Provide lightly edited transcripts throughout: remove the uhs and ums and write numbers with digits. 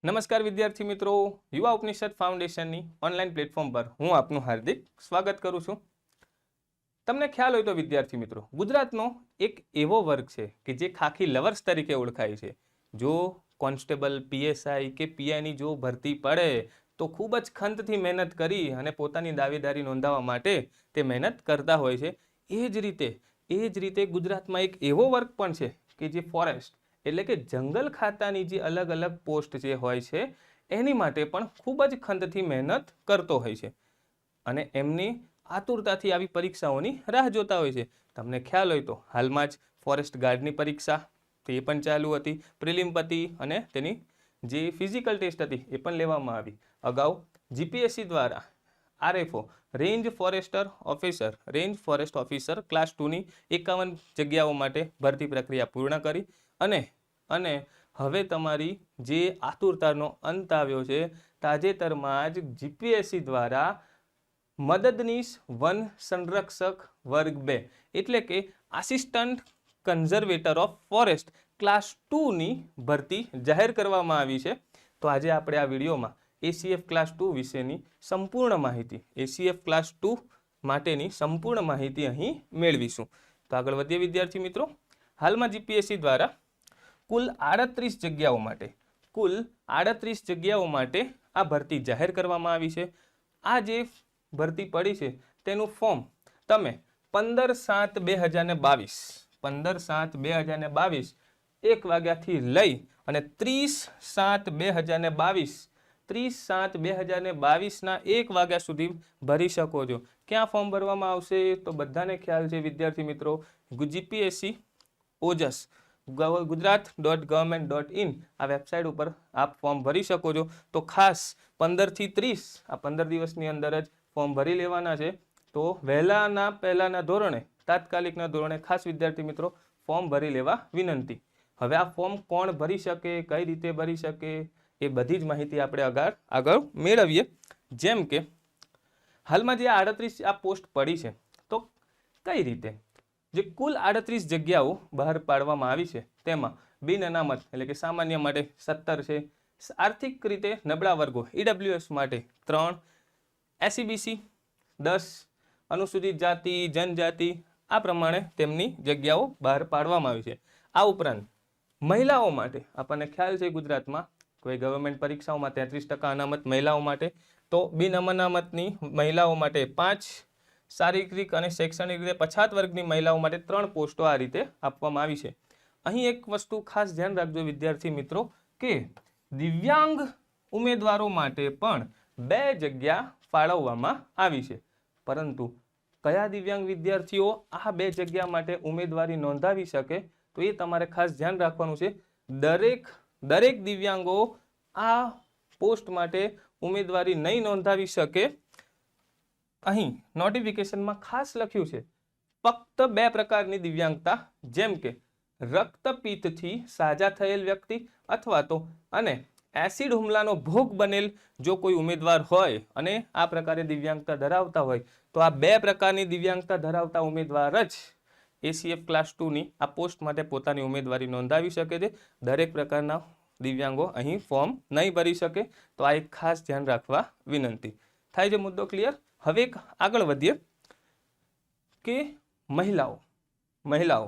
નમસ્કાર વિદ્યાર્થી મિત્રો, યુવા ઉપનિષદ ફાઉન્ડેશનની ઓનલાઈન પ્લેટફોર્મ પર હું આપનું હાર્દિક સ્વાગત કરું છું. તમને ખ્યાલ હોય તો વિદ્યાર્થી મિત્રો, ગુજરાતનો એક એવો વર્ગ છે કે જે ખાખી લવર્સ તરીકે ઓળખાય છે. જો કોન્સ્ટેબલ, પીએસઆઈ કે પીઆઈની જો ભરતી પડે તો ખૂબ જ ખંતથી મહેનત કરી અને પોતાની દાવેદારી નોંધાવવા માટે તે મહેનત કરતા હોય છે. એ જ રીતે ગુજરાતમાં એક એવો વર્ગ પણ છે કે જે ફોરેસ્ટ એટલે કે જંગલ ખાતાની જે અલગ અલગ પોસ્ટ જે હોય છે એની માટે પણ ખૂબ જ ખંતથી મહેનત કરતો હોય છે અને એમની આતુરતાથી આવી પરીક્ષાઓની રાહ જોતા હોય છે. તમને ખ્યાલ હોય તો હાલમાં જ ફોરેસ્ટ ગાર્ડની પરીક્ષા તે પણ ચાલુ હતી, પ્રિલિમ પતી અને તેની જે ફિઝિકલ ટેસ્ટ હતી એ પણ લેવામાં આવી. અગાઉ જીપીએસસી દ્વારા RFO range forest officer class 2ની 51 જગ્યાઓ માટે ભરતી પ્રક્રિયા પૂર્ણ કરી અને હવે તમારી જે આતુરતાનો અંત આવ્યો છે. તાજેતરમાં જ જીપીએસસી દ્વારા મદદનીશ વન સંરક્ષક વર્ગ 2 એટલે કે assistant conservator of forest class 2ની ભરતી જાહેર કરવામાં આવી છે. તો આજે આપણે આ વિડીયોમાં એસીએફ ક્લાસ 2 વિશેની સંપૂર્ણ માહિતી, એસીએફ ક્લાસ 2 માટેની સંપૂર્ણ માહિતી અહીં મેળવીશું. તો આગળ વધીએ વિદ્યાર્થી મિત્રો. હાલમાં જીપીએસસી દ્વારા કુલ 38 જગ્યાઓ માટે આ ભરતી જાહેર કરવામાં આવી છે. આ જે ભરતી પડી છે તેનું ફોર્મ તમે 15/7/2022 1 વાગ્યાથી લઈ અને 30/7/2022ના 1 વાગ્યા સુધી ભરી શકો છો. ક્યાં ફોર્મ ભરવામાં આવશે તો બધાને ખ્યાલ છે વિદ્યાર્થી મિત્રો, જીપીએસસી ઓજસ gujarat.government.in આ વેબસાઇટ ઉપર આપ ફોર્મ ભરી શકો છો. તો ખાસ 15 થી 30 આ 15 દિવસની અંદર જ ફોર્મ ભરી લેવાના છે. તો પહેલાના ધોરણે, તાત્કાલિકના ધોરણે ખાસ વિદ્યાર્થી મિત્રો ફોર્મ ભરી લેવા વિનંતી. હવે આ ફોર્મ કોણ ભરી શકે, કઈ રીતે ભરી શકે એ બધી જ માહિતી આપણે આગળ મેળવીએ. જેમ કે હાલમાં જે 38 આ પોસ્ટ પડી છે તો કઈ રીતે જે કુલ 38 જગ્યાઓ બહાર પાડવામાં આવી છે તેમાં બિન અનામત એટલે કે સામાન્ય માટે 17 છે, આર્થિક રીતે નબળા વર્ગો ઈડબ્લ્યુએસ માટે 3, એસસીબીસી 10, અનુસૂચિત જાતિ જનજાતિ આ પ્રમાણે તેમની જગ્યાઓ બહાર પાડવામાં આવી છે. આ ઉપરાંત મહિલાઓ માટે આપણને ખ્યાલ છે ગુજરાતમાં કોઈ ગવર્મેન્ટ પરીક્ષાઓમાં 33% અનામત મહિલાઓ માટે, તો બિન અનામતની મહિલાઓ માટે 5, શારીરિક અને શૈક્ષણિક રીતે પછાત વર્ગની મહિલાઓ માટે 3 પોસ્ટો આ રીતે આપવામાં આવી છે. અહીં એક વસ્તુ ખાસ ધ્યાન રાખજો વિદ્યાર્થી મિત્રો કે દિવ્યાંગ ઉમેદવારો માટે પણ 2 જગ્યા ફાળવવામાં આવી છે. પરંતુ કયા દિવ્યાંગ વિદ્યાર્થીઓ આ 2 જગ્યા માટે ઉમેદવારી નોંધાવી શકે તો એ તમારે ખાસ ધ્યાન રાખવાનું છે. દરેક દિવ્યાંગો આ પોસ્ટ માટે ઉમેદવારી નહીં નોંધાવી શકે. અહીં નોટિફિકેશનમાં ખાસ લખ્યું છે ફક્ત 2 પ્રકારની દિવ્યાંગતા, જેમ કે રક્તપિત્તથી સાજા થયેલ વ્યક્તિ અથવા તો અને એસિડ હુમલાનો ભોગ બનેલ જો કોઈ ઉમેદવાર હોય અને આ પ્રકારે દિવ્યાંગતા ધરાવતા હોય તો આ 2 પ્રકારની દિવ્યાંગતા ધરાવતા ઉમેદવાર જ એસીએફ ક્લાસ 2ની આ પોસ્ટ માટે પોતાની ઉમેદવારી નોંધાવી શકે છે. દરેક પ્રકારના દિવ્યાંગો અહીં ફોર્મ નહીં ભરી શકે. તો આ એક ખાસ ધ્યાન રાખવા વિનંતી. થાય છે મુદ્દો ક્લિયર? હવે એક આગળ વધીએ કે મહિલાઓ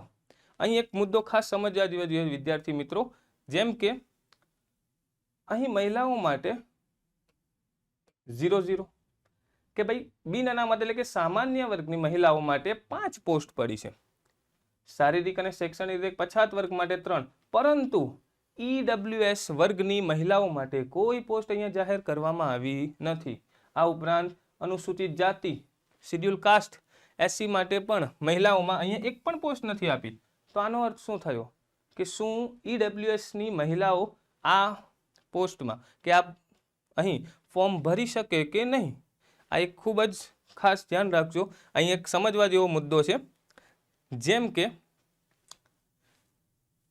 અહીં એક મુદ્દો ખાસ સમજવા જોઈએ વિદ્યાર્થી મિત્રો. જેમ કે અહીં મહિલાઓ માટે 0-0 કે ભાઈ બિન અનામત એટલે કે સામાન્ય વર્ગની મહિલાઓ માટે 5 પોસ્ટ પડી છે, શારીરિક અને શૈક્ષણિક રીતે પછાત વર્ગ માટે 3, પરંતુ ઈડબ્લ્યુએસ વર્ગની મહિલાઓ માટે કોઈ પોસ્ટ અહીંયા જાહેર કરવામાં આવી નથી. આ ઉપરાંત અનુસૂચિત જાતિ શિડ્યુલ કાસ્ટ એસસી માટે પણ મહિલાઓમાં અહીંયા એક પણ પોસ્ટ નથી આપી. તો આનો અર્થ શું થયો કે શું ઈડબ્લ્યુએસની મહિલાઓ આ પોસ્ટમાં કે આ અહીં ફોર્મ ભરી શકે કે નહીં? આ એક ખૂબ જ ખાસ ધ્યાન રાખજો. અહીં એક સમજવા જેવો મુદ્દો છે. જેમ કે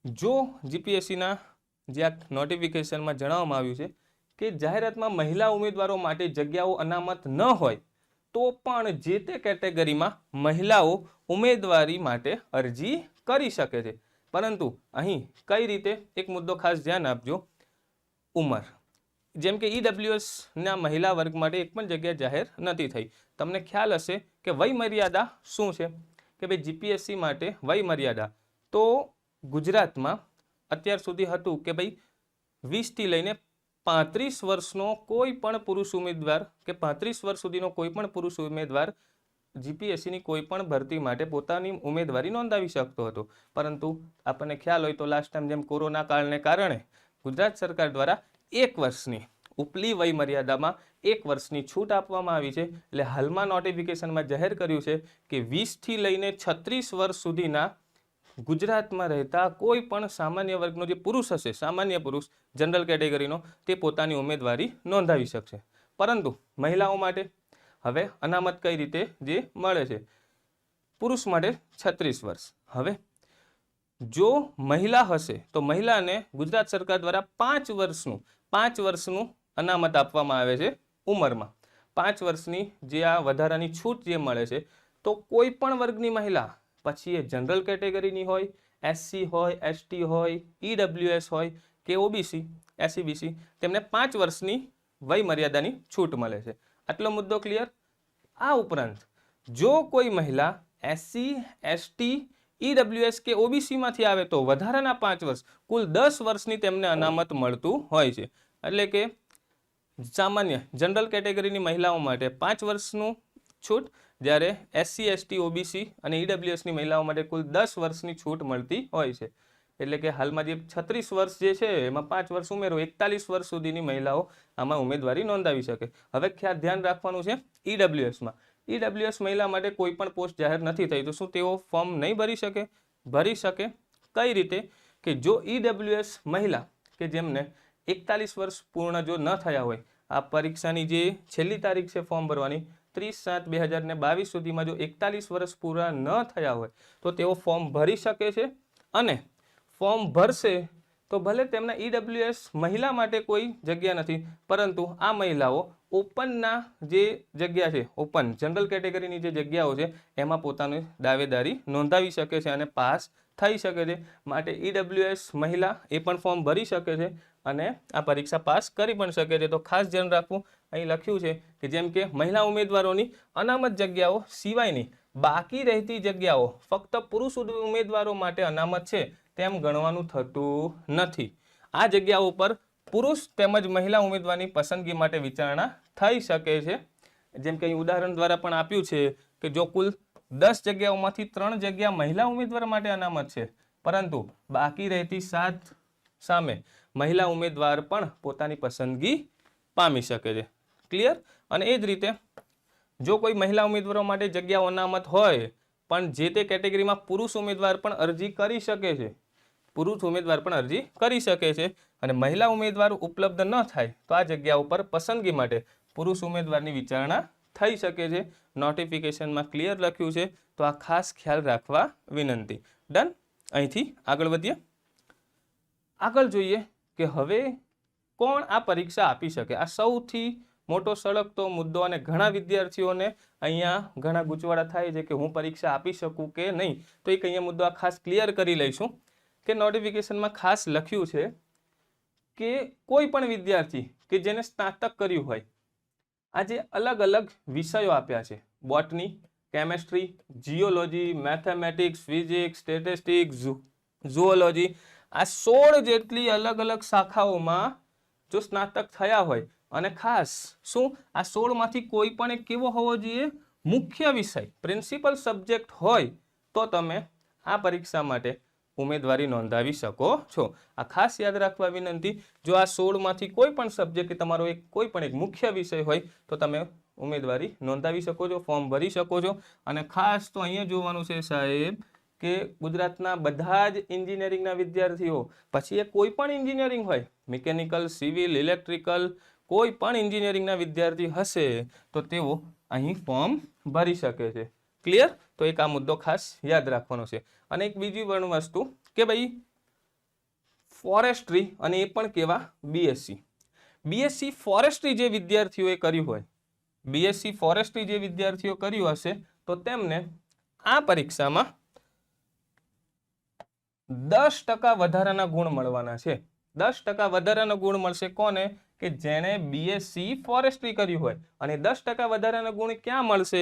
જો જીપીએસસીના જે આ નોટિફિકેશનમાં જણાવવામાં આવ્યું છે કે જાહેરાતમાં મહિલા ઉમેદવારો માટે જગ્યાઓ અનામત ન હોય તો પણ જે તે કેટેગરીમાં મહિલાઓ ઉમેદવારી માટે અરજી કરી શકે છે. પરંતુ અહીં કઈ રીતે, એક મુદ્દો ખાસ ધ્યાન આપજો, ઉંમર જેમ કે ઈડબ્લ્યુએસ ના મહિલા વર્ગ માટે એક પણ જગ્યા જાહેર નથી થઈ. તમને ખ્યાલ હશે કે વય મર્યાદા શું છે કે ભાઈ જીપીએસસી માટે વય મર્યાદા તો ગુજરાતમાં અત્યાર સુધી હતું કે ભાઈ 20થી લઈને 35 વર્ષનો કોઈ પણ પુરુષ ઉમેદવાર કે 35 વર્ષ સુધીનો કોઈ પણ પુરુષ ઉમેદવાર જીપીએસસીની કોઈ પણ ભરતી માટે પોતાની ઉમેદવારી નોંધાવી શકતો હતો. પરંતુ આપણને ખ્યાલ હોય તો લાસ્ટ ટાઈમ જેમ કોરોના કાળને કારણે ગુજરાત સરકાર દ્વારા 1 વર્ષની ઉપલી વય મર્યાદામાં 1 વર્ષની છૂટ આપવામાં આવી છે. એટલે હાલમાં નોટિફિકેશનમાં જાહેર કર્યું છે કે 20થી લઈને 36 વર્ષ સુધીના ગુજરાતમાં રહેતા કોઈ પણ સામાન્ય વર્ગનો જે પુરુષ હશે, સામાન્ય પુરુષ જનરલ કેટેગરીનો, તે પોતાની ઉમેદવારી નોંધાવી શકશે. પરંતુ મહિલાઓ માટે હવે અનામત કઈ રીતે જે મળે છે, પુરુષ માટે 36 વર્ષ. હવે જો મહિલા હશે તો મહિલાને ગુજરાત સરકાર દ્વારા 5 વર્ષનું અનામત આપવામાં આવે છે ઉંમરમાં. 5 વર્ષની જે આ વધારાની છૂટ જે મળે છે, તો કોઈ પણ વર્ગની મહિલા, પછી એ જનરલ કેટેગરીની હોય, એસસી હોય, એસટી હોય, ઈડબ્લ્યુએસ હોય કે ઓબીસી, એસસીબીસી, તેમને 5 વર્ષની વય મર્યાદાની છૂટ મળે છે. આટલો મુદ્દો ક્લિયર. આ ઉપરાંત જો કોઈ મહિલા એસસી, એસટી, ઈડબ્લ્યુએસ કે ઓબીસીમાંથી આવે તો વધારાના 5 વર્ષ, કુલ 10 વર્ષની તેમને અનામત મળતું હોય છે. એટલે કે સામાન્ય જનરલ કેટેગરીની મહિલાઓ માટે 5 વર્ષનું છૂટ, જ્યારે એસસી, એસટી, ઓબીસી અને ઈડબ્લ્યુએસની મહિલાઓ માટે કુલ 10 વર્ષની છૂટ મળતી હોય છે. એટલે કે હાલમાં જે 36 વર્ષ જે છે એમાં 5 વર્ષ ઉમેરો, 41 વર્ષ સુધીની મહિલાઓ આમાં ઉમેદવારી નોંધાવી શકે. હવે ધ્યાન રાખવાનું છે ઈડબ્લ્યુએસમાં. ઈડબ્લ્યુએસ મહિલા માટે કોઈ પણ પોસ્ટ જાહેર નથી થઈ, તો શું તેઓ ફોર્મ નહીં ભરી શકે? ભરી શકે. કઈ રીતે? કે જો ઈડબ્લ્યુએસ મહિલા કે જેમને 41 વર્ષ પૂર્ણ જો ન થયા હોય, આ પરીક્ષાની જે છેલ્લી તારીખ છે ફોર્મ ભરવાની 30/7/2022 સુધીમાં જો 41 વર્ષ પૂરા ન થયા હોય તો તેઓ ફોર્મ ભરી શકે છે. અને ફોર્મ ભરશે તો ભલે તેમના ઈડબ્લ્યુએસ મહિલા માટે કોઈ જગ્યા નથી, પરંતુ આ મહિલાઓ ઓપનના જે જગ્યા છે, ઓપન જનરલ કેટેગરીની જે જગ્યાઓ છે, એમાં પોતાની દાવેદારી નોંધાવી શકે છે અને પાસ થઈ શકે છે. માટે ઈડબ્લ્યુએસ મહિલા એ પણ ફોર્મ ભરી શકે છે અને આ પરીક્ષા પાસ કરી પણ શકે છે. તો ખાસ ધ્યાન રાખવું. અહીં લખ્યું છે કે જેમ કે મહિલા ઉમેદવારોની અનામત જગ્યાઓ સિવાયની બાકી રહેતી જગ્યાઓ ફક્ત પુરુષ ઉમેદવારો માટે અનામત છે તેમ ગણવાનું થતું નથી. આ જગ્યાઓ પર પુરુષ તેમજ મહિલા ઉમેદવારની પસંદગી માટે વિચારણા થઈ શકે છે. જેમ કે અહીં ઉદાહરણ દ્વારા પણ આપ્યું છે કે જો કુલ 10 જગ્યાઓમાંથી 3 જગ્યા મહિલા ઉમેદવાર માટે અનામત છે, પરંતુ બાકી રહેતી 7 સામે મહિલા ઉમેદવાર પણ પોતાની પસંદગી પામી શકે છે. ક્લિયર. અને એ જ રીતે જો કોઈ મહિલા ઉમેદવારો માટે જગ્યાઓ અનામત હોય પણ જે તે કેટેગરીમાં પુરુષ ઉમેદવાર પણ અરજી કરી શકે છે, પુરુષ ઉમેદવાર પણ અરજી કરી શકે છે અને મહિલા ઉમેદવાર ઉપલબ્ધ ન થાય તો આ જગ્યા ઉપર પસંદગી માટે પુરુષ ઉમેદવારની વિચારણા થઈ શકે છે. નોટિફિકેશનમાં ક્લિયર લખ્યું છે, તો આ ખાસ ખ્યાલ રાખવા વિનંતી. ડન. અહીંથી આગળ વધીએ. આગળ જોઈએ કે હવે કોણ આ પરીક્ષા આપી શકે. આ સૌથી મોટો સળગતો મુદ્દો અને ઘણા વિદ્યાર્થીઓને અહીંયા ઘણા ગૂંચવાડા થાય છે કે હું પરીક્ષા આપી શકું કે નહીં. તો એક અહીંયા મુદ્દો આ ખાસ ક્લિયર કરી લઈશું કે નોટિફિકેશનમાં ખાસ લખ્યું છે કે કોઈ પણ વિદ્યાર્થી કે જેને સ્નાતક કર્યું હોય, આજે અલગ અલગ વિષયો આપ્યા છે, botany, chemistry, geology, mathematics, physics, statistics, zoology, આ 16 જેટલી અલગ અલગ શાખાઓમાં જો સ્નાતક થયા હોય અને ખાસ શું આ 16માંથી કોઈ પણ એક કેવો હોવો જોઈએ? મુખ્ય વિષય, પ્રિન્સિપલ સબ્જેક્ટ હોય તો તમે આ પરીક્ષા માટે ઉમેદવારી નોંધાવી શકો છો. આ ખાસ યાદ રાખવા વિનંતી. જો આ 16માંથી કોઈ પણ સબ્જેક્ટ તમારો કોઈ પણ એક મુખ્ય વિષય હોય તો તમે ઉમેદવારી નોંધાવી શકો છો, ફોર્મ ભરી શકો છો. અને ખાસ તો અહીંયા જોવાનું છે સાહેબ કે ગુજરાતના બધા જ એન્જિનિયરિંગના વિદ્યાર્થીઓ, પછી એ કોઈ પણ એન્જિનિયરિંગ હોય, મિકેનિકલ, સિવિલ, ઇલેક્ટ્રિકલ, કોઈ પણ એન્જિનિયરિંગના વિદ્યાર્થી હશે તો તેઓ અહીં ફોર્મ ભરી શકે છે. ક્લિયર. તો એક આ મુદ્દો ખાસ યાદ રાખવાનો છે. અને એક બીજી પણ વસ્તુ કે ભાઈ ફોરેસ્ટ્રી, અને એ પણ કેવા? બીએસસી ફોરેસ્ટ્રી જે વિદ્યાર્થીઓએ કર્યું હોય, બીએસસી ફોરેસ્ટ્રી જે વિદ્યાર્થીઓ કર્યું હશે તો તેમને આ પરીક્ષામાં 10% વધારાના ગુણ મળવાના છે. 10% વધારાનો ગુણ મળશે કોને? કે જેણે બીએસસી ફોરેસ્ટ્રી કર્યું હોય. અને 10% વધારાનો ગુણ ક્યાં મળશે?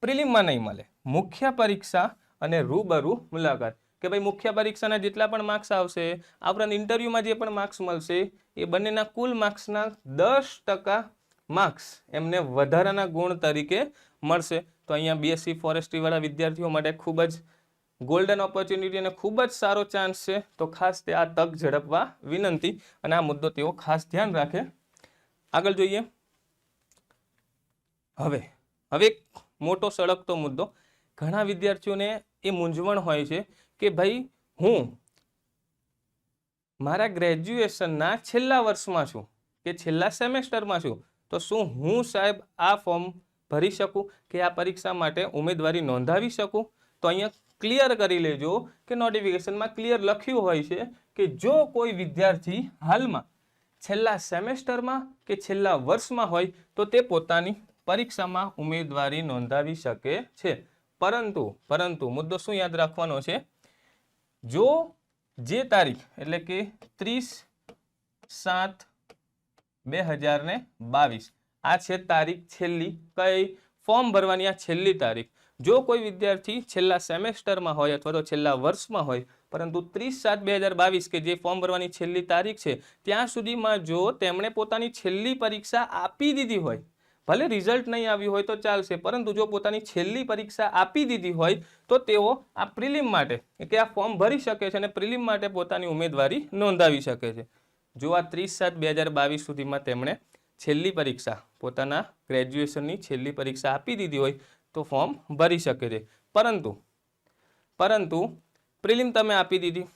પ્રિલિમમાં નહીં મળે, મુખ્ય પરીક્ષા અને રૂબરૂ મુલાકાત. કે ભાઈ મુખ્ય પરીક્ષાના જેટલા પણ માર્ક્સ આવશે, આ ઉપરાંત ઇન્ટરવ્યુમાં જે પણ માર્ક્સ મળશે, એ બંનેના કુલ માર્ક્સના 10% માર્ક્સ એમને વધારાના ગુણ તરીકે મળશે. તો અહીંયા બીએસસી ફોરેસ્ટ્રી વાળા વિદ્યાર્થીઓ માટે ખૂબ જ ગોલ્ડન ઓપોર્ચ્યુનિટી અને ખૂબ જ સારો ચાન્સ છે. તો ખાસ તે આ તક ઝડપવા વિનંતી અને આ મુદ્દો તેઓ ખાસ ધ્યાન રાખે. આગળ જોઈએ. હવે એક મોટો સળગતો મુદ્દો, ઘણા વિદ્યાર્થીઓને એ મૂંઝવણ હોય છે કે ભાઈ હું મારા ગ્રેજ્યુએશનના છેલ્લા વર્ષમાં છું કે છેલ્લા સેમેસ્ટરમાં છું, તો શું હું સાહેબ આ ફોર્મ ભરી શકું કે આ પરીક્ષા માટે ઉમેદવારી નોંધાવી શકું? તો અહીંયા ક્લિયર કરી લેજો કે નોટિફિકેશનમાં ક્લિયર લખ્યું હોય છે કે જો કોઈ વિદ્યાર્થી હાલમાં છેલ્લા સેમેસ્ટરમાં કે છેલ્લા વર્ષમાં હોય તો તે પોતાની પરીક્ષામાં ઉમેદવારી નોંધાવી શકે છે. પરંતુ મુદ્દો શું યાદ રાખવાનો છે? જો જે તારીખ એટલે કે 30/7/2022 આ છે તારીખ છેલ્લી, કઈ ફોર્મ ભરવાની આ છેલ્લી તારીખ. જો કોઈ વિદ્યાર્થી છેલ્લા સેમેસ્ટરમાં હોય અથવા તો છેલ્લા વર્ષમાં હોય, પરંતુ 30/7/2022 કે જે ફોર્મ ભરવાની છેલ્લી તારીખ છે ત્યાં સુધીમાં જો તેમણે પોતાની છેલ્લી પરીક્ષા આપી દીધી હોય, ભલે રિઝલ્ટ નહીં આવ્યું હોય તો ચાલશે, પરંતુ જો પોતાની છેલ્લી પરીક્ષા આપી દીધી હોય તો તેઓ આ પ્રિલિમ માટે કે આ ફોર્મ ભરી શકે છે અને પ્રિલિમ માટે પોતાની ઉમેદવારી નોંધાવી શકે છે. જો આ 30/7/2022 સુધીમાં તેમણે છેલ્લી પરીક્ષા, પોતાના ગ્રેજ્યુએશનની છેલ્લી પરીક્ષા આપી દીધી હોય તો ફોર્મ ભરી શકે છે. પરંતુ પ્રિલિમ તમે આપી દીધી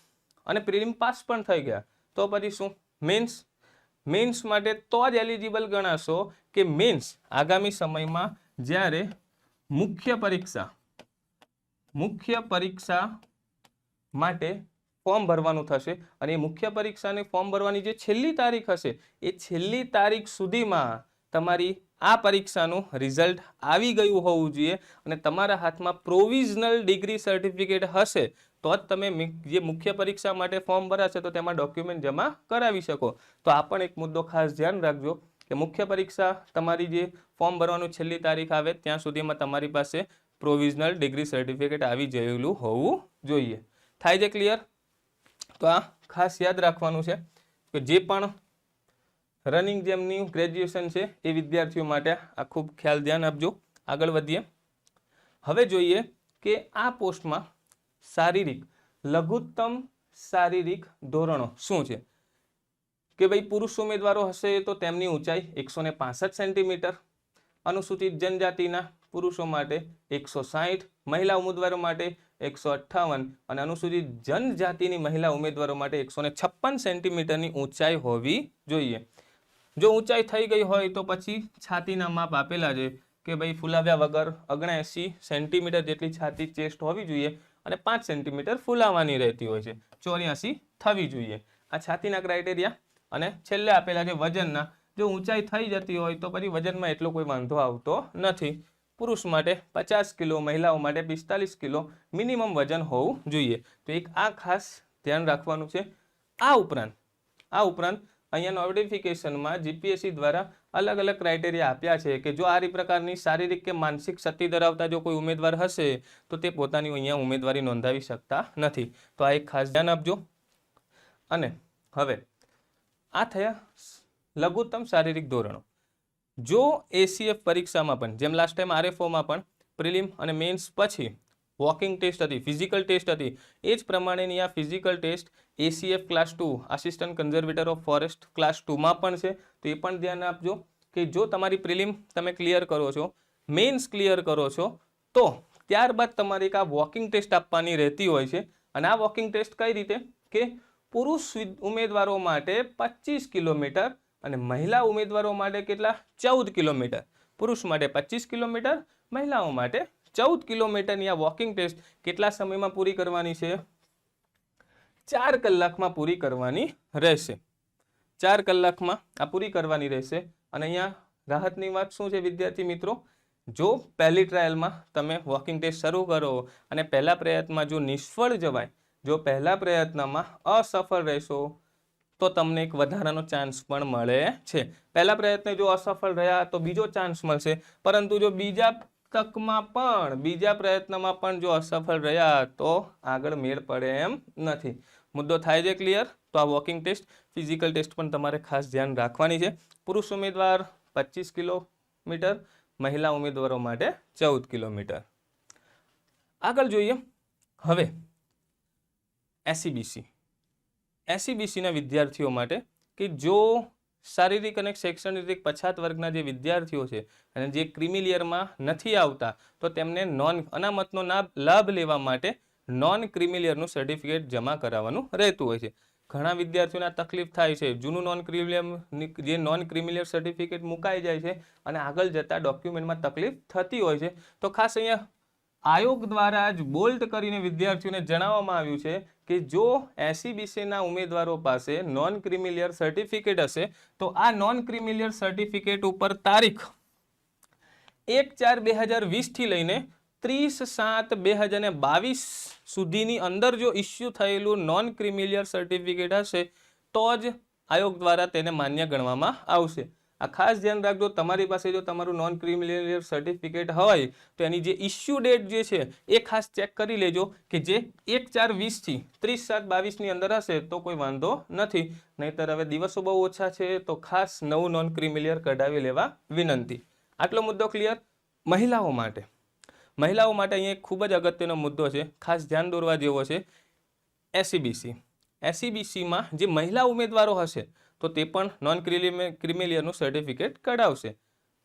અને પ્રિલિમ પાસ પણ થઈ ગયા, તો પછી શું? મેન્સ માટે તો જ એલિજિબલ ગણાશો કે મેન્સ આગામી સમયમાં જ્યારે મુખ્ય પરીક્ષા માટે ફોર્મ ભરવાનું થશે અને એ મુખ્ય પરીક્ષાને ફોર્મ ભરવાની જે છેલ્લી તારીખ હશે એ છેલ્લી તારીખ સુધીમાં તમારી આ પરીક્ષાનું રિઝલ્ટ આવી ગયું હોવું જોઈએ અને તમારા હાથમાં પ્રોવિઝનલ ડિગ્રી સર્ટિફિકેટ હશે તો જ તમે જે મુખ્ય પરીક્ષા માટે ફોર્મ ભરાશે તો તેમાં ડોક્યુમેન્ટ જમા કરાવી શકો. તો આ પણ એક મુદ્દો ખાસ ધ્યાન રાખજો કે મુખ્ય પરીક્ષા તમારી જે ફોર્મ ભરવાનું છેલ્લી તારીખ આવે ત્યાં સુધીમાં તમારી પાસે પ્રોવિઝનલ ડિગ્રી સર્ટિફિકેટ આવી ગયેલું હોવું જોઈએ. થાય છે ક્લિયર? તો આ ખાસ યાદ રાખવાનું છે કે જે પણ રનિંગ જેમની ગ્રેજ્યુએશન છે એ વિદ્યાર્થીઓ માટે આ ખૂબ ખ્યાલ ધ્યાન આપજો. આગળ વધીએ. હવે જોઈએ કે આ પોસ્ટમાં લઘુત્તમ શારીરિક ધોરણો શું છે? કે ભાઈ પુરુષ ઉમેદવારો હશે તો તેમની ઊંચાઈ 165 સેન્ટીમીટર, અનુસૂચિત જનજાતિના પુરુષો માટે 160, મહિલા ઉમેદવારો માટે 158 અને અનુસૂચિત જનજાતિની મહિલા ઉમેદવારો માટે 156 સેન્ટીમીટરની ઊંચાઈ હોવી જોઈએ. જો ઊંચાઈ થઈ ગઈ હોય તો પછી છાતીના માપ આપેલા છે કે ભાઈ ફૂલાવ્યા વગર 79 સેન્ટીમીટર જેટલી છાતી ચેસ્ટ હોવી જોઈએ અને 5 સેન્ટીમીટર ફૂલાવાની રહેતી હોય છે, 84 થવી જોઈએ. આ છાતીના ક્રાઇટેરિયા. અને છેલ્લે આપેલા છે વજનના. જો ઊંચાઈ થઈ જતી હોય તો પછી વજનમાં એટલો કોઈ વાંધો આવતો નથી. પુરુષ માટે 50 કિલો, મહિલાઓ માટે 45 કિલો મિનિમમ વજન હોવું જોઈએ. તો એક આ ખાસ ધ્યાન રાખવાનું છે. આ ઉપરાંત અહીંયા નોટિફિકેશનમાં જીપીએસસી દ્વારા અલગ અલગ ક્રાઇટેરિયા આપ્યા છે કે જો આ પ્રકારની શારીરિક કે માનસિક શક્તિ ધરાવતા જો કોઈ ઉમેદવાર હશે તો તે પોતાની અહીંયા ઉમેદવારી નોંધાવી શકતા નથી. તો આ એક ખાસ ધ્યાન આપજો. અને હવે આ થયા લઘુત્તમ શારીરિક ધોરણો. જો એસીએફ પરીક્ષામાં પણ જેમ લાસ્ટ ટાઈમ આરએફઓમાં પણ પ્રિલિમ અને મેન્સ પછી વોકિંગ ટેસ્ટ હતી, ફિઝિકલ ટેસ્ટ હતી, એ જ પ્રમાણેની આ physical test ACF class 2 assistant conservator of forest class 2માં પણ છે. તો એ પણ ધ્યાન આપજો કે જો તમારી પ્રિલિમ તમે ક્લિયર કરો છો, મેન્સ ક્લિયર કરો છો, તો ત્યારબાદ તમારે એક આ વોકિંગ ટેસ્ટ આપવાની રહેતી હોય છે. અને આ વોકિંગ ટેસ્ટ કઈ રીતે? કે પુરુષ ઉમેદવારો માટે 25 કિલોમીટર અને મહિલા ઉમેદવારો માટે કેટલા? 14 કિલોમીટર. પુરુષ માટે 25 કિલોમીટર, મહિલાઓ માટે 14 કિલોમીટરની આ વોકિંગ ટેસ્ટ કેટલા સમયમાં પૂરી કરવાની છે? 4 કલાકમાં પૂરી કરવાની રહેશે. 4 કલાકમાં આ પૂરી કરવાની રહેશે. અને અહીંયા રાહતની વાત શું છે વિદ્યાર્થી મિત્રો? જો પહેલી ટ્રાયલમાં તમે વોકિંગ ટેસ્ટ શરૂ કરો અને પહેલા પ્રયત્નમાં જો નિષ્ફળ જવાય, જો પહેલા પ્રયત્નમાં અસફળ રહેશો તો તમને એક વધારાનો ચાન્સ પણ મળે છે. પહેલા પ્રયત્ને જો અસફળ રહ્યા તો બીજો ચાન્સ મળશે, પરંતુ જો બીજા પ્રયત્નમાં પણ જો અસફળ રહ્યા તો આગળ મેળ પડે એમ નથી. મુદ્દો થાય છે ક્લિયર? તો આ વોકિંગ ટેસ્ટ, ફિઝિકલ ટેસ્ટ પણ તમારે ખાસ ધ્યાન રાખવાની છે. પુરુષ ઉમેદવાર 25 કિલોમીટર, મહિલા ઉમેદવારો માટે 14 કિલોમીટર. આગળ જોઈએ હવે એસસીબીસીના વિદ્યાર્થીઓ માટે કે જો શારીરિક અને શૈક્ષણિક પછાત વર્ગના જે વિદ્યાર્થીઓ છે અને જે ક્રિમિલિયરમાં નથી આવતા, તો તેમને અનામતનો લાભ લેવા માટે નોન ક્રિમિલિયરનું સર્ટિફિકેટ જમા કરાવવાનું રહેતું હોય છે. ઘણા વિદ્યાર્થીઓને આ તકલીફ થાય છે. જૂનું નોન ક્રિમિલિયર સર્ટિફિકેટ મુકાઈ જાય છે અને આગળ જતા ડોક્યુમેન્ટમાં તકલીફ થતી હોય છે. તો ખાસ અહીંયા આયોગ દ્વારા જ બોલ્ડ કરીને વિદ્યાર્થીઓને જણાવવામાં આવ્યું છે કે જો એસસીબીસીના ઉમેદવારો પાસે નોન ક્રિમિલિયર સર્ટિફિકેટ હશે તો આ નોન ક્રિમિલિયર સર્ટિફિકેટ ઉપર તારીખ 1/4/2020 થી લઈને 30/7/2022 સુધીની અંદર જો ઇસ્યુ થયેલું નોન ક્રિમિલિયર સર્ટિફિકેટ હશે તો જ આયોગ દ્વારા તેને માન્ય ગણવામાં આવશે. આ ખાસ ધ્યાન રાખજો. તમારી પાસે જો તમારું નોન ક્રિમિલિયર સર્ટિફિકેટ હોય તો એની જે ઇસ્યુ ડેટ જે છે એ ખાસ ચેક કરી લેજો કે જે 1/4/20 થી 30/7/22 ની અંદર હશે તો કોઈ વાંધો નથી. નહીતર હવે દિવસો બહુ ઓછા છે તો ખાસ નવું નોન ક્રિમિલિયર કઢાવી લેવા વિનંતી. આટલો મુદ્દો ક્લિયર. મહિલાઓ માટે અહીંયા એક ખૂબ જ અગત્યનો મુદ્દો છે, ખાસ ધ્યાન દોરવા જેવો છે. એસસીબીસીમાં જે મહિલા ઉમેદવારો હશે તો તે પણ નોન ક્રિમિલિયરનું સર્ટિફિકેટ કઢાવશે.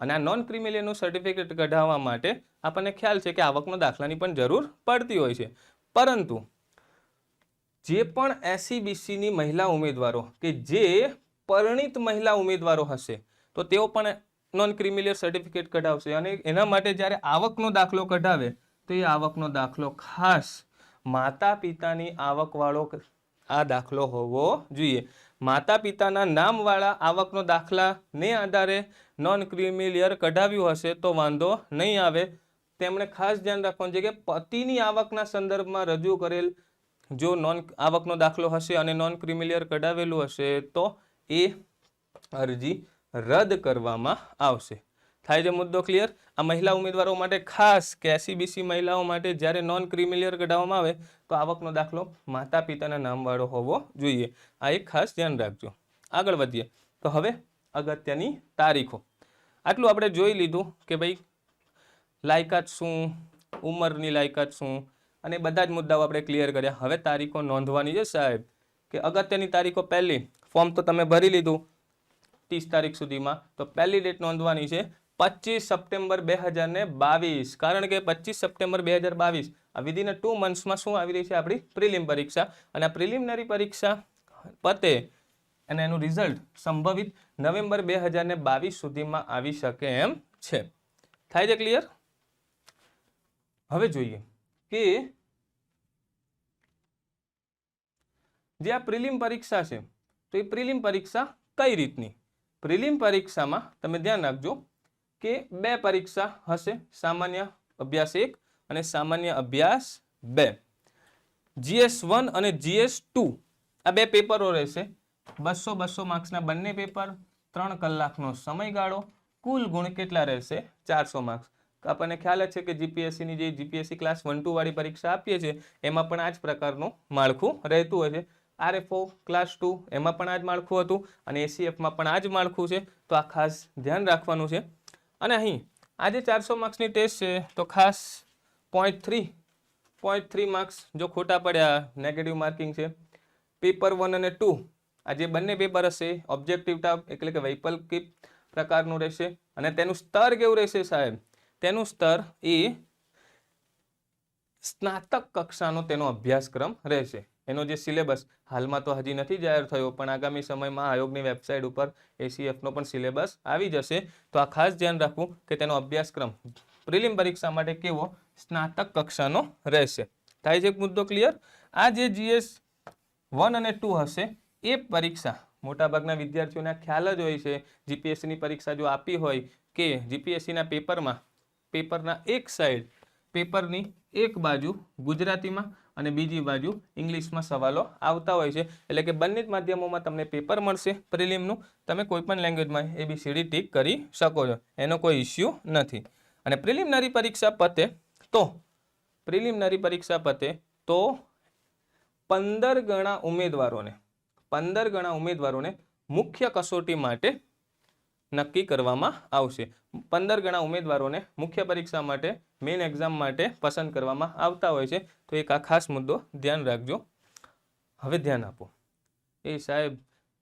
અને આ નોન ક્રિમિલિયરનું સર્ટિફિકેટ કઢાવવા માટે આપણને ખ્યાલ છે કે આવકનો દાખલાની પણ જરૂર પડતી હોય છે. પરંતુ જે પણ એસસીબીસીની મહિલા ઉમેદવારો કે જે પરિણીત મહિલા ઉમેદવારો હશે તો તેઓ પણ નોન ક્રિમિલિયર સર્ટિફિકેટ કઢાવશે. અને એના માટે જ્યારે આવકનો દાખલો કઢાવે તો એ આવકનો દાખલો ખાસ માતા પિતાની આવકવાળો આ દાખલો હોવો જોઈએ. માતા પિતાના નામવાળા આવકનો દાખલાને આધારે નોન ક્રિમિલિયર કઢાવ્યું હશે તો વાંધો નહીં આવે. તેમણે ખાસ ધ્યાન રાખવાનું છે કે પતિની આવકના સંદર્ભમાં રજૂ કરેલ જો આવકનો દાખલો હશે અને નોન ક્રિમિલિયર કઢાવેલું હશે તો એ અરજી રદ કરવામાં આવશે. થાય છે મુદ્દો ક્લિયર? આ મહિલા ઉમેદવારો માટે ખાસ કે એસસીબીસી મહિલાઓ માટે જ્યારે નોન ક્રિમિલિયર કઢાવવામાં આવે તો આવકનો દાખલો માતા પિતાના નામવાળો હોવો જોઈએ. આ એક ખાસ ધ્યાન રાખજો. આગળ વધીએ તો હવે અગત્યની તારીખો. આટલું આપણે જોઈ લીધું કે ભાઈ લાયકાત શું, ઉંમરની લાયકાત શું, અને બધા જ મુદ્દાઓ આપણે ક્લિયર કર્યા. હવે તારીખો નોંધવાની છે સાહેબ. કે અગત્યની તારીખો પહેલી, ફોર્મ તો તમે ભરી લીધું 30 તારીખ સુધીમાં, તો પહેલી ડેટ નોંધવાની છે 25 સપ્ટેમ્બર 2022. કારણ કે 25 સપ્ટેમ્બર 2022 આ વિધિન 2 મંથ્સમાં શું આવી રહી છે? આપણી પ્રિલિમ પરીક્ષા. અને આ પ્રિલિમિનરી પરીક્ષા પતે અને એનું રિઝલ્ટ સંભવિત નવેમ્બર 2022 સુધીમાં આવી શકે એમ છે. થાય છે ક્લિયર? હવે જોઈએ કે જે આ પ્રિલિમ પરીક્ષા છે તો એ પ્રિલિમ પરીક્ષા કઈ રીતની? પ્રિલિમ પરીક્ષામાં તમે ધ્યાન રાખજો કે 2 પરીક્ષા હશે, સામાન્ય અભ્યાસ 1 અને સામાન્ય અભ્યાસ 2. GS1 અને GS2 આ 2 પેપરો રહેશે. 200 માર્ક્સના બંને પેપર, 3 કલાકનો સમયગાળો, કુલ ગુણ કેટલા રહેશે? 400 માર્ક્સ. આપણને ખ્યાલ જ છે કે જીપીએસસીની જે જીપીએસસી ક્લાસ 1-2 વાળી પરીક્ષા આપીએ છીએ એમાં પણ આ જ પ્રકારનું માળખું રહેતું હોય છે. RFO ક્લાસ 2 એમાં પણ આ જ માળખું હતું અને એસીએફમાં પણ આ જ માળખું છે. તો આ ખાસ ધ્યાન રાખવાનું છે. અને અહીં આજે 400 માર્ક્સની ટેસ્ટ છે તો ખાસ 0.3 માર્ક્સ જો ખોટા પડ્યા નેગેટિવ માર્કિંગ છે. પેપર 1 અને 2 આ જે બંને પેપર હશે ઓબ્જેક્ટિવ ટાઈપ એટલે કે વૈકલ્પિક પ્રકારનું રહેશે. અને તેનું સ્તર કેવું રહેશે સાહેબ? તેનું સ્તર એ સ્નાતક કક્ષાનો તેનો અભ્યાસક્રમ રહેશે. એનો જે સિલેબસ હાલમાં તો હજી નથી જાહેર થયો પણ આગામી સમયમાં આયોગની વેબસાઇટ ઉપર એસીએફનો પણ સિલેબસ આવી જશે. તો આ ખાસ ધ્યાન રાખવું કે તેનો અભ્યાસક્રમ પ્રિલિમ પરીક્ષા માટે કેવો? સ્નાતક કક્ષાનો રહેશે. થાય છે એક મુદ્દો ક્લિયર? આ જે GS1 અને 2 હશે એ પરીક્ષા મોટાભાગના વિદ્યાર્થીઓને ખ્યાલ જ હોય છે. જીપીએસસીની પરીક્ષા જો આપી હોય કે જીપીએસસીના પેપરના એક સાઈડ પેપરની એક બાજુ ગુજરાતીમાં અને બીજી બાજુ ઇંગ્લિશમાં સવાલો આવતા હોય છે. એટલે કે બંને જ માધ્યમોમાં તમને પેપર મળશે પ્રિલિમનું. તમે કોઈ પણ લેંગ્વેજમાં ABCD ટીક કરી શકો છો, એનો કોઈ ઇસ્યુ નથી. અને પ્રિલિમિનરી પરીક્ષા પતે તો 15 ગણા ઉમેદવારોને મુખ્ય કસોટી માટે નક્કી કરવામાં આવશે. 15 ગણા ઉમેદવારોને મુખ્ય પરીક્ષા માટે, મેઇન એક્ઝામ માટે પસંદ કરવામાં આવતા હોય છે. તો એક આ ખાસ મુદ્દો ધ્યાન રાખજો. હવે ધ્યાન આપો. એ સાહેબ,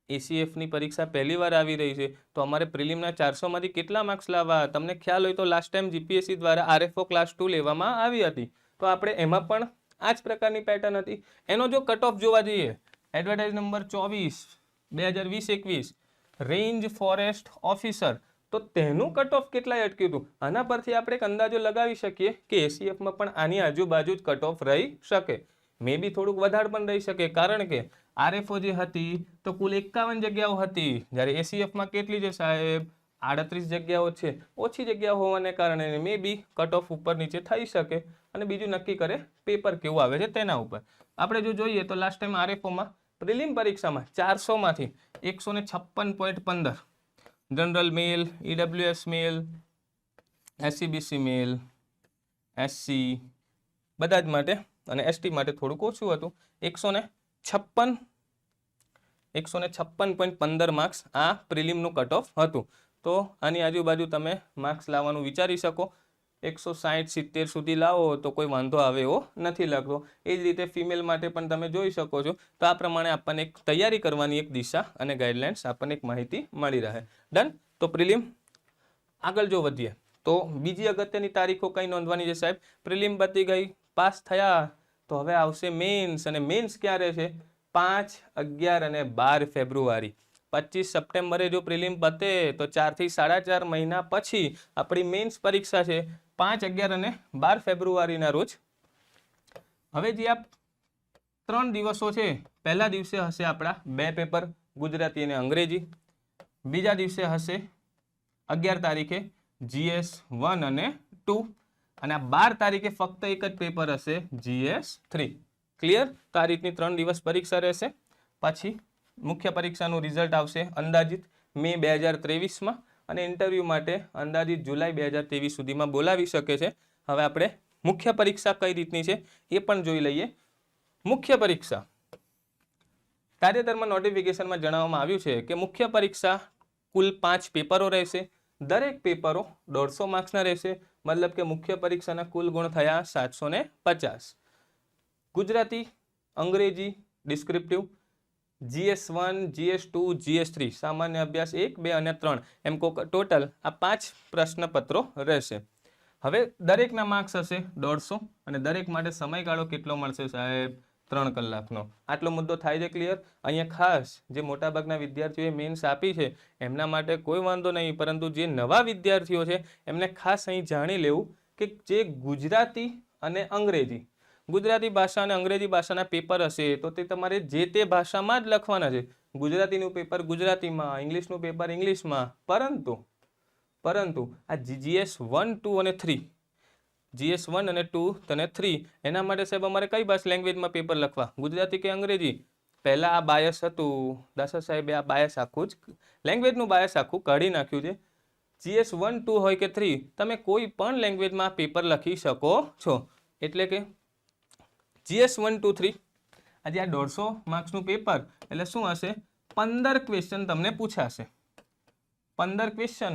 ACFની પરીક્ષા પહેલી વાર આવી રહી છે, તો અમારે પ્રિલિમના 400માંથી કેટલા માર્ક્સ લાવવા? તમને ખ્યાલ હોય તો લાસ્ટ ટાઈમ GPSC દ્વારા RFO ક્લાસ 2 લેવામાં આવી હતી. તો આપણે એમાં પણ આ જ પ્રકારની પેટર્ન હતી. એનો જો કટ ઓફ જોવા જઈએ, advertise number 24 2020-21 range forest officer, તો તેનું કટ ઓફ કેટલાય અટક્યું હતું. આના પરથી આપણે એક અંદાજો લગાવી શકીએ કે ACFમાં પણ આની આજુબાજુ જ કટ ઓફ રહી શકે. મે બી થોડુંક વધારે પણ રહી શકે, કારણ કે RFO જે હતી તો કુલ 51 જગ્યાઓ હતી, જ્યારે ACFમાં કેટલી છે સાહેબ? 38 જગ્યાઓ છે. ઓછી જગ્યાઓ હોવાને કારણે મે બી કટ ઓફ ઉપર નીચે થઈ શકે. અને બીજું નક્કી કરે પેપર કેવું આવે છે તેના ઉપર. આપણે જો જોઈએ તો લાસ્ટ ટાઈમ RFOમાં પ્રિલિમ પરીક્ષામાં 400માંથી 156.15 જનરલ મેલ, EWS મેલ, SCBC મેલ, SC બધા જ માટે, અને ST માટે થોડુંક ઓછું હતું, 156.15 માર્ક્સ આ પ્રિલિમનું કટ ઓફ હતું. તો આની આજુબાજુ તમે માર્ક્સ લાવવાનું વિચારી શકો. 160-70 સુધી લાવો તો કોઈ વાંધો આવે એવો નથી લાગતો. એ જ રીતે ફિમેલ માટે પણ તમે જોઈ શકો છો. તો આ પ્રમાણે આપણને એક તૈયારી કરવાની એક દિશા અને ગાઈડલાઇન્સ આપણને એક માહિતી મળી રહે. ડન. તો પ્રિલિમ આગળ જો વધીએ તો બીજી અગત્યની તારીખો કઈ નોંધવાની છે સાહેબ? પ્રિલિમ પતી ગઈ, પાસ થયા, તો હવે આવશે મેન્સ. અને મેન્સ ક્યારે છે? 5, 11 અને 12 ફેબ્રુઆરી. 25 સપ્ટેમ્બરે જો પ્રિલિમ પતે તો 4 થી 4.5 મહિના પછી આપણી મેન્સ પરીક્ષા છે 5, 11 અને 12 ફેબ્રુઆરીના રોજ. હવે જે આ 3 દિવસો છે, પહેલા દિવસે હશે આપણા 2 પેપર, ગુજરાતી અને અંગ્રેજી. બીજા દિવસે હશે 11 તારીખે GS 1 અને 2, અને 12 તારીખે ફક્ત એક જ પેપર હશે GS 3. ક્લિયર? તો આ રીતની 3 દિવસ પરીક્ષા રહેશે. પછી મુખ્ય પરીક્ષાનું રિઝલ્ટ આવશે અંદાજિત મે 2023માં, અને ઇન્ટરવ્યૂ માટે અંદાજિત જુલાઈ 2023 સુધીમાં બોલાવી શકે છે. હવે આપણે મુખ્ય પરીક્ષા કઈ રીતની છે એ પણ જોઈ લઈએ. મુખ્ય પરીક્ષા તાજેતરમાં નોટિફિકેશનમાં જણાવવામાં આવ્યું છે કે મુખ્ય પરીક્ષા કુલ 5 પેપરો રહેશે. દરેક પેપરો 150 માર્ક્સના રહેશે. મતલબ કે મુખ્ય પરીક્ષાના કુલ ગુણ થયા 750. ગુજરાતી, અંગ્રેજી, ડિસ્ક્રિપ્ટિવ, GS1, GS2, GS3 સામાન્ય અભ્યાસ 1, 2 અને 3 એમ ટોટલ આ 5 પ્રશ્નપત્રો રહેશે. હવે દરેકના માર્ક્સ હશે 150, અને દરેક માટે સમયગાળો કેટલો મળશે સાહેબ? 3 કલાકનો. આટલો મુદ્દો થાય છે ક્લિયર? અહીંયા ખાસ જે મોટાભાગના વિદ્યાર્થીઓએ મેન્સ આપી છે એમના માટે કોઈ વાંધો નહીં, પરંતુ જે નવા વિદ્યાર્થીઓ છે એમને ખાસ અહીં જાણી લેવું કે જે ગુજરાતી અને અંગ્રેજી, ગુજરાતી ભાષા અને અંગ્રેજી ભાષાના પેપર હશે તો તે તમારે જે તે ભાષામાં જ લખવાના છે. ગુજરાતીનું પેપર ગુજરાતીમાં, ઇંગ્લિશનું પેપર ઇંગ્લિશમાં. પરંતુ આ GS 1, 2 અને 3, GS 1 અને 2 અને 3 એના માટે સાહેબ અમારે કઈ ભાષા લેંગ્વેજમાં પેપર લખવા? ગુજરાતી કે અંગ્રેજી? પહેલા આ બાયસ હતું, દાસા સાહેબે આ બાયસ આખું જ લેંગ્વેજનું બાયસ આખું કાઢી નાખ્યું છે. GS 1, 2 હોય કે 3, તમે કોઈ પણ લેંગ્વેજમાં પેપર લખી શકો છો. એટલે કે GS 1, 2, 3 આજે આ 150 માર્ક્સનું પેપર એટલે શું હશે? 15 ક્વેશ્ચન તમને પૂછાશે. 15 ક્વેશ્ચન,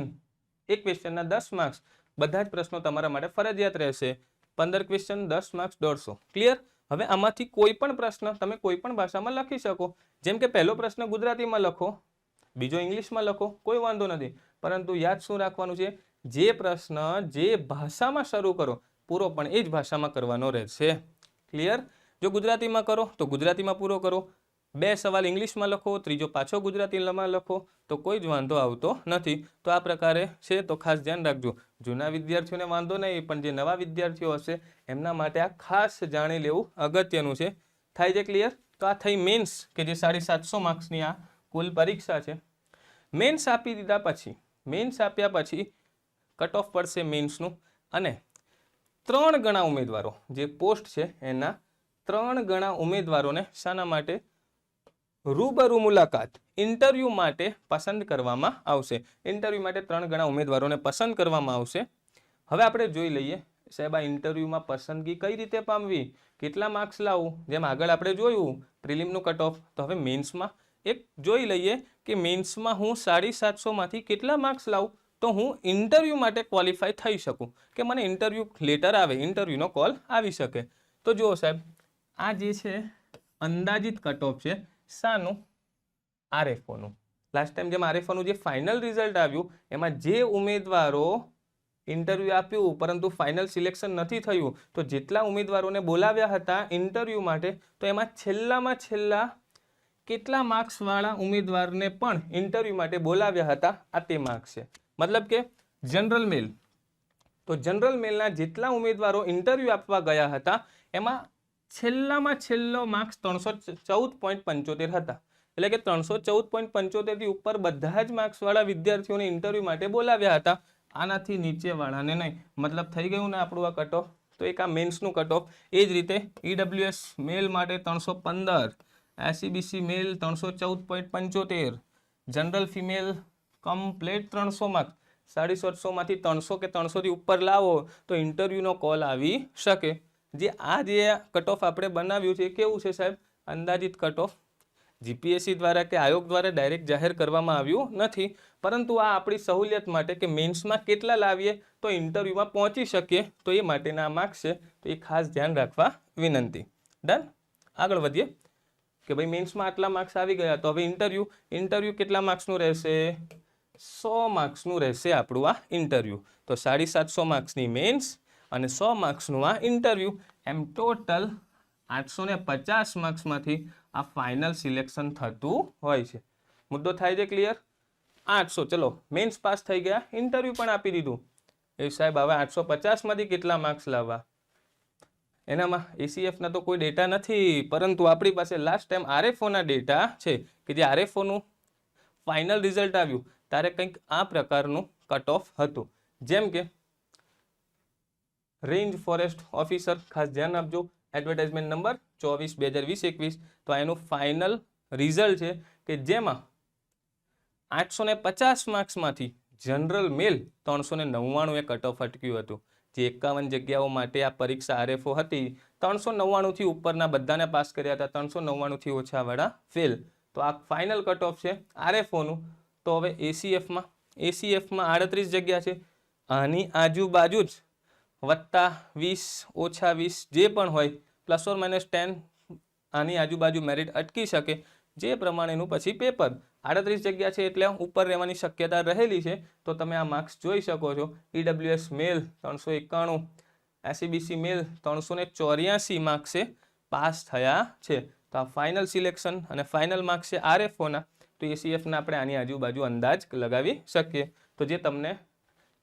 એક ક્વેશ્ચનના 10 માર્ક્સ. બધા જ પ્રશ્નો તમારા માટે ફરજિયાત રહેશે. 15 ક્વેશ્ચન, 10 માર્ક્સ, 150. ક્લિયર? હવે આમાંથી કોઈ પણ પ્રશ્ન તમે કોઈ પણ ભાષામાં લખી શકો. જેમ કે પહેલો પ્રશ્ન ગુજરાતીમાં લખો, બીજો ઇંગ્લિશમાં લખો, કોઈ વાંધો નથી. પરંતુ યાદ શું રાખવાનું છે? જે પ્રશ્ન જે ભાષામાં શરૂ કરો પૂરો પણ એ જ ભાષામાં કરવાનો રહેશે. ક્લિયર? જો ગુજરાતીમાં કરો તો ગુજરાતીમાં પૂરો કરો, 2 સવાલ ઇંગ્લિશમાં લખો, ત્રીજો પાછો ગુજરાતીમાં લખો, તો કોઈ જ વાંધો આવતો નથી. તો આ પ્રકારે છે, તો ખાસ ધ્યાન રાખજો. જૂના વિદ્યાર્થીઓને વાંધો નહીં, પણ જે નવા વિદ્યાર્થીઓ હશે એમના માટે આ ખાસ જાણી લેવું અગત્યનું છે. થાય છે ક્લિયર? તો આ થઈ મેન્સ કે જે 750 માર્ક્સની આ કુલ પરીક્ષા છે. મેન્સ આપી દીધા પછી, મેન્સ આપ્યા પછી કટ ઓફ પડશે મેન્સનું, અને 3 ગણા ઉમેદવારો જે પોસ્ટ છે એના 3 ગણા ઉમેદવારોને શાના માટે રૂબરૂ મુલાકાત ઇન્ટરવ્યૂ માટે પસંદ કરવામાં આવશે. ઇન્ટરવ્યૂ માટે 3 ગણા ઉમેદવારોને પસંદ કરવામાં આવશે. હવે આપણે જોઈ લઈએ સાહેબ આ ઇન્ટરવ્યૂમાં પસંદગી કઈ રીતે પામવી, કેટલા માર્ક્સ લાવવું. જેમ આગળ આપણે જોયું પ્રિલિમનું કટ ઓફ, તો હવે મેન્સમાં એક જોઈ લઈએ કે મેન્સમાં હું 750માંથી કેટલા માર્ક્સ લાવું તો હું ઇન્ટરવ્યૂ માટે ક્વોલિફાય થઈ શકું, કે મને ઇન્ટરવ્યૂ લેટર આવે, ઇન્ટરવ્યૂનો કોલ આવી શકે. તો જુઓ સાહેબ આ જે છે અંદાજિત કટ ઓફ છે શાનું, આરએફઓનું. લાસ્ટ ટાઈમ જેમ આરએફઓનું જે ફાઇનલ રિઝલ્ટ આવ્યું એમાં જે ઉમેદવારો ઇન્ટરવ્યૂ આપ્યું પરંતુ ફાઇનલ સિલેક્શન નથી થયું, તો જેટલા ઉમેદવારોને બોલાવ્યા હતા ઇન્ટરવ્યૂ માટે, તો એમાં છેલ્લામાં છેલ્લા કેટલા માર્ક્સવાળા ઉમેદવારને પણ ઇન્ટરવ્યૂ માટે બોલાવ્યા હતા આ તે માર્ક્સ છે. મતલબ કે જનરલ મેલ, તો જનરલ મેલના જેટલા ઉમેદવારો ઇન્ટરવ્યૂ આપવા ગયા હતા એમાં છેલ્લામાં છેલ્લો માર્ક્સ 314.75 હતા. એટલે કે 314.75 થી ઉપર બધા જ માર્ક્સવાળા વિદ્યાર્થીઓને ઇન્ટરવ્યૂ માટે બોલાવ્યા હતા, આનાથી નીચેવાળાને નહીં. મતલબ થઈ ગયું ને આપણું આ કટ ઓફ. તો એક આ મેન્સનું કટ ઓફ. એ જ રીતે ઈડબ્લ્યુએસ મેલ માટે 315, એસસીબીસી મેલ 314.75, જનરલ ફિમેલ કમ્પ્લેટ 300 માર્ક્સ. 850માંથી 300 કે 300 થી ઉપર લાવો તો ઇન્ટરવ્યૂનો કોલ આવી શકે. જે કટ ઓફ આપણે બનાવ્યું છે એ કેવું છે સાહેબ, અંદાજિત કટ ઓફ. જીપીએસસી દ્વારા કે આયોગ દ્વારા ડાયરેક્ટ જાહેર કરવામાં આવ્યું નથી, પરંતુ આ આપણી સહુલિયત માટે કે મેન્સમાં કેટલા લાવીએ તો ઇન્ટરવ્યૂમાં પહોંચી શકીએ, તો એ માટેના માર્ક્સ છે. તો એ ખાસ ધ્યાન રાખવા વિનંતી. ડન. આગળ વધીએ કે ભાઈ મેન્સમાં આટલા માર્ક્સ આવી ગયા, તો હવે ઇન્ટરવ્યૂ કેટલા માર્ક્સનું રહેશે, 100 માર્ક્સનું રહેશે આપણું આ ઇન્ટરવ્યૂ. તો 750 માર્ક્સની મેન્સ અને 100 માર્ક્સનું આ ઇન્ટરવ્યૂ, એમ ટોટલ 850 માર્ક્સમાંથી આ ફાઇનલ સિલેક્શન થતું હોય છે. મુદ્દો થાય છે ક્લિયર? 800, ચલો મેન્સ પાસ થઈ ગયા, ઇન્ટરવ્યૂ પણ આપી દીધું. એ સાહેબ હવે 850માંથી કેટલા માર્ક્સ લાવવા, એનામાં એસીએફના તો કોઈ ડેટા નથી, પરંતુ આપણી પાસે લાસ્ટ ટાઈમ આરએફઓના ડેટા છે કે જે આરએફઓનું ફાઇનલ રિઝલ્ટ આવ્યું ત્યારે કંઈક આ પ્રકારનું કટ ઓફ હતું. જેમ કે રેન્જ ફોરેસ્ટ ઓફિસર, ખાસ ધ્યાન આપજો, એડવર્ટાઇઝમેન્ટ નંબર 24/2021. તો એનું ફાઇનલ રિઝલ્ટ છે કે જેમાં 850 માર્ક્સમાંથી જનરલ મેલ 399 કટ ઓફ અટક્યું હતું. જે 51 જગ્યાઓ માટે આ પરીક્ષા આરએફઓ હતી, 399થી ઉપરના બધાને પાસ કર્યા હતા, 399થી ઓછાવાળા ફેલ. તો આ ફાઇનલ કટ ઓફ છે આરએફઓનું. તો હવે એસીએફમાં 38 જગ્યા છે, આની આજુબાજુ જ વત્તા 20 ઓછા 20 જે પણ હોય ±10 આની આજુબાજુ મેરિટ અટકી શકે, જે પ્રમાણેનું પછી પેપર. 38 જગ્યા છે એટલે ઉપર રહેવાની શક્યતા રહેલી છે. તો તમે આ માર્ક્સ જોઈ શકો છો. ઈડબ્લ્યુએસ મેલ 391, એસસીબીસી મેલ 384 માર્ક્સે પાસ થયા છે. તો આ ફાઇનલ સિલેક્શન અને ફાઇનલ માર્ક્સ છે આરએફઓના. તો એસીએફના આપણે આની આજુબાજુ અંદાજ લગાવી શકીએ. તો જે તમને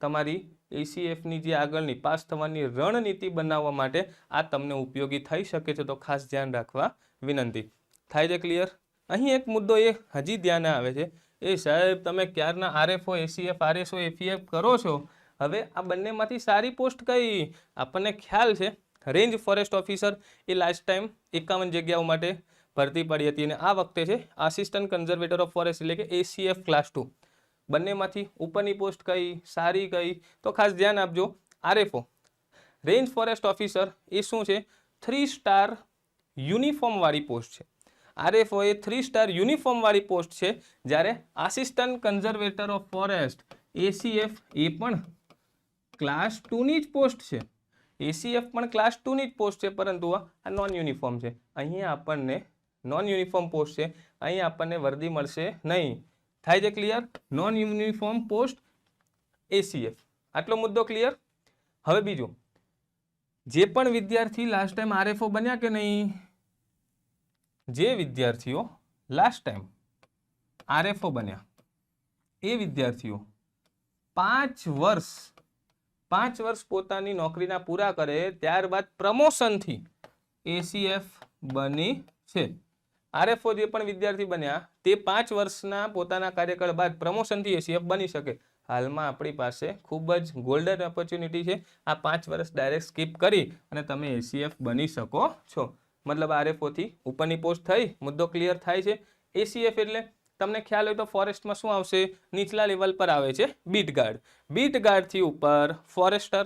તમારી એસીએફની જે આગળની પાસ થવાની રણનીતિ બનાવવા માટે આ તમને ઉપયોગી થઈ શકે છે. તો ખાસ ધ્યાન રાખવા વિનંતી. થાય છે ક્લિયર? અહીં એક મુદ્દો એ હજી ધ્યાન આવે છે, એ સાહેબ તમે ક્યારના આરએફઓ, એસીએફ, આરએસઓ, એફઈએફ કરો છો, હવે આ બંનેમાંથી સારી પોસ્ટ કઈ? આપણને ખ્યાલ છે રેન્જ ફોરેસ્ટ ઓફિસર એ લાસ્ટ ટાઈમ 51 જગ્યાઓ માટે ભરતી પડી હતી, અને આ વખતે છે આસિસ્ટન્ટ કન્ઝર્વેટર ઓફ ફોરેસ્ટ એટલે કે એસીએફ ક્લાસ 2. બંનેમાંથી ઉપરની પોસ્ટ કઈ, સારી કઈ? તો ખાસ ધ્યાન આપજો. આરએફઓ રેન્જ ફોરેસ્ટ ઓફિસર એ શું છે, 3 સ્ટાર યુનિફોર્મ વાળી પોસ્ટ છે. આરએફઓ એ 3 સ્ટાર યુનિફોર્મ વાળી પોસ્ટ છે, જ્યારે assistant conservator of forest ACF એ પણ ક્લાસ 2ની જ પોસ્ટ છે. એસીએફ પણ ક્લાસ 2ની જ પોસ્ટ છે, પરંતુ આ નોન યુનિફોર્મ છે. અહીંયા આપણને નોન યુનિફોર્મ પોસ્ટ છે, અહીંયા આપણને વર્દી મળશે નહીં. થાય છે clear? Non uniform post ACF. આટલો મુદ્દો ક્લિયર? હવે બીજું, જે પણ વિદ્યાર્થી લાસ્ટ ટાઈમ આરએફઓ બન્યા કે નહીં, જે વિદ્યાર્થીઓ લાસ્ટ ટાઈમ આરએફઓ બન્યા એ વિદ્યાર્થીઓ 5 વર્ષ પોતાની નોકરીના પૂરા કરે ત્યારબાદ પ્રમોશનથી એસીએફ બની છે. આરએફઓ જે પણ વિદ્યાર્થી બન્યા તે 5 વર્ષના પોતાના કાર્યકાળ બાદ પ્રમોશનથી એસીએફ બની શકે. હાલમાં આપણી પાસે ખૂબ જ ગોલ્ડન ઓપોર્ચ્યુનિટી છે. આ 5 વર્ષ ડાયરેક્ટ સ્કીપ કરી અને તમે એસીએફ બની શકો છો. मतलब RFO थी उपરની પોસ્ટ થઈ, મુદ્દો ક્લિયર થાય છે। ACF એટલે તમને ખ્યાલ હોય તો ફોરેસ્ટમાં શું આવશે, નીચલા લેવલ પર આવે છે બીટ ગાર્ડ, બીટ ગાર્ડથી ઉપર ફોરેસ્ટર,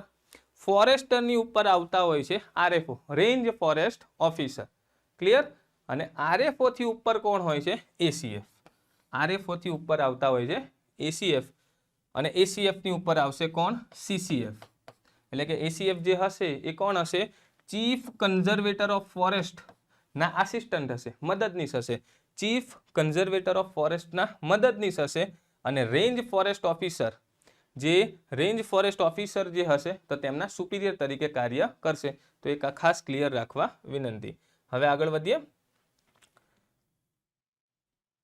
ફોરેસ્ટરની ઉપર આવતા હોય છે RFO range forest officer, clear. અને RFO થી ઉપર કોણ હોય છે, ACF, RFO થી ઉપર આવતા હોય છે ACF, અને ACF ની ઉપર આવશે કોણ, CCF, એટલે કે ACF જે હશે એ કોણ હશે, ચીફ કન્ઝર્વેટર ઓફ ફોરેસ્ટ ના આસિસ્ટન્ટ હશે, મદદનીશ હશે, ચીફ કન્ઝર્વેટર ઓફ ફોરેસ્ટ ના મદદનીશ હશે। અને રેન્જ ફોરેસ્ટ ઓફિસર, જે રેન્જ ફોરેસ્ટ ઓફિસર જે હશે તો તેમના સુપિરિયર તરીકે કાર્ય કરશે। તો એક ખાસ ક્લિયર રાખવા વિનંતી। હવે આગળ વધીએ